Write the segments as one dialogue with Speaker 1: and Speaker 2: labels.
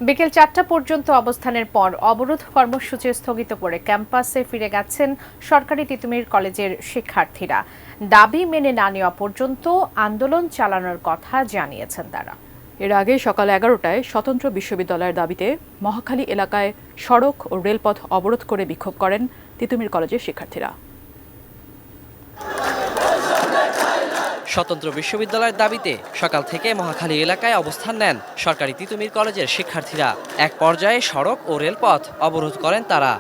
Speaker 1: বিকেল ৪টা পর্যন্ত অবস্থানের পর অবরোধ কর্মসূচি স্থগিত করে ক্যাম্পাসে ফিরে গেছেন সরকারি তিতুমির কলেজের শিক্ষার্থীরা। দাবি মেনে না নেওয়া পর্যন্ত আন্দোলন চালানোর কথা জানিয়েছেন তারা।
Speaker 2: এর আগে সকাল 11টায় স্বতন্ত্র বিশ্ববিদ্যালয়ের দাবিতে মহাখালী এলাকায় সড়ক ও রেলপথ অবরোধ করে বিক্ষোভ করেন তিতুমির কলেজের শিক্ষার্থীরা।
Speaker 3: স্বতন্ত্র বিশ্ববিদ্যালয়ের দাবিতে সকাল থেকে মহাখালী এলাকায় অবস্থান নেন সরকারি তিতুমির কলেজের শিক্ষার্থীরা। এক পর্যায়ে সড়ক ও রেলপথ অবরোধ করেন তারা।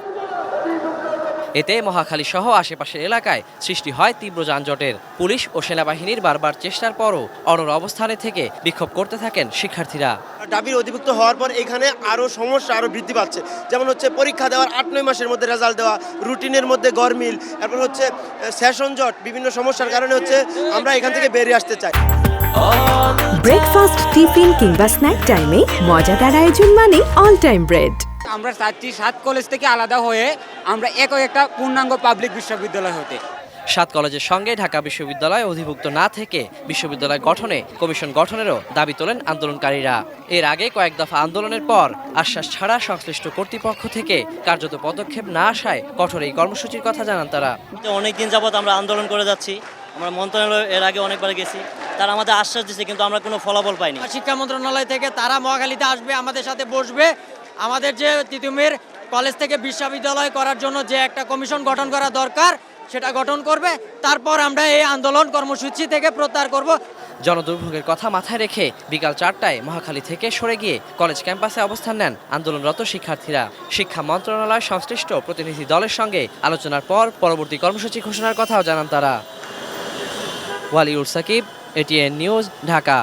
Speaker 3: এতে মহাখালী সহ আশেপাশের এলাকায় সৃষ্টি হয় তীব্র যানজটের। পুলিশ ও সেনাবাহিনীর বারবার চেষ্টার পরও অনড় অবস্থানে থেকে বিক্ষোভ করতে থাকেন শিক্ষার্থীরা।
Speaker 4: দাবির অধিভুক্ত হওয়ার পর এখানে আরও সমস্যা বৃদ্ধি পাচ্ছে, যেমন হচ্ছে পরীক্ষা দেওয়ার 8-9 মাসের মধ্যে রেজাল্ট দেওয়া, রুটিনের মধ্যে গরমিল, এরপর হচ্ছে সেশন জট, বিভিন্ন সমস্যার কারণে হচ্ছে আমরা এখান থেকে বেরিয়ে আসতে চাই।
Speaker 5: ব্রেকফাস্ট, টিফিন কিংবা স্ন্যাক টাইমে মজাদার আয়োজন মানে অল টাইম ব্রেড।
Speaker 6: আমরা চাচ্ছি 7 কলেজ থেকে আলাদা হয়ে আমরা একটা পূর্ণাঙ্গ পাবলিক বিশ্ববিদ্যালয় হতে।
Speaker 3: 7 কলেজের সঙ্গে ঢাকা বিশ্ববিদ্যালয় অধিভুক্ত না থেকে বিশ্ববিদ্যালয় গঠনে কমিশন গঠনেরও দাবি তোলেন আন্দোলনকারীরা। এর আগে কয়েক দফা আন্দোলনের পর আশ্বাস ছাড়া সংশ্লিষ্ট কর্তৃপক্ষ থেকে কার্যত পদক্ষেপ না আসায় কঠোর এই কর্মসূচির কথা জানান তারা।
Speaker 7: অনেকদিন যাবৎ আমরা আন্দোলন করে যাচ্ছি, আমরা মন্ত্রণালয় এর আগে অনেকবার গেছি, তারা আমাদের আশ্বাস দিচ্ছে কিন্তু আমরা কোনো ফলাফল পাইনি।
Speaker 8: শিক্ষা মন্ত্রণালয় থেকে তারা মহাখালীতে আসবে, আমাদের সাথে বসবে, আমাদের যে তিতুমির কলেজ থেকে বিশ্ববিদ্যালয় করার জন্য যে একটা কমিশন গঠন করা দরকার সেটা গঠন করবে, তারপর আমরা এই আন্দোলন কর্মসূচি থেকে প্রত্যাহার করব।
Speaker 3: জনদুর্ভোগের কথা মাথায় রেখে বিকাল 4টায় মহাখালী থেকে সরে গিয়ে কলেজ ক্যাম্পাসে অবস্থান নেন আন্দোলনরত শিক্ষার্থীরা। শিক্ষা মন্ত্রণালয় সংশ্লিষ্ট প্রতিনিধি দলের সঙ্গে আলোচনার পর পরবর্তী কর্মসূচি ঘোষণার কথাও জানান তারা। Waliur Sakib, ATN news, Dhaka.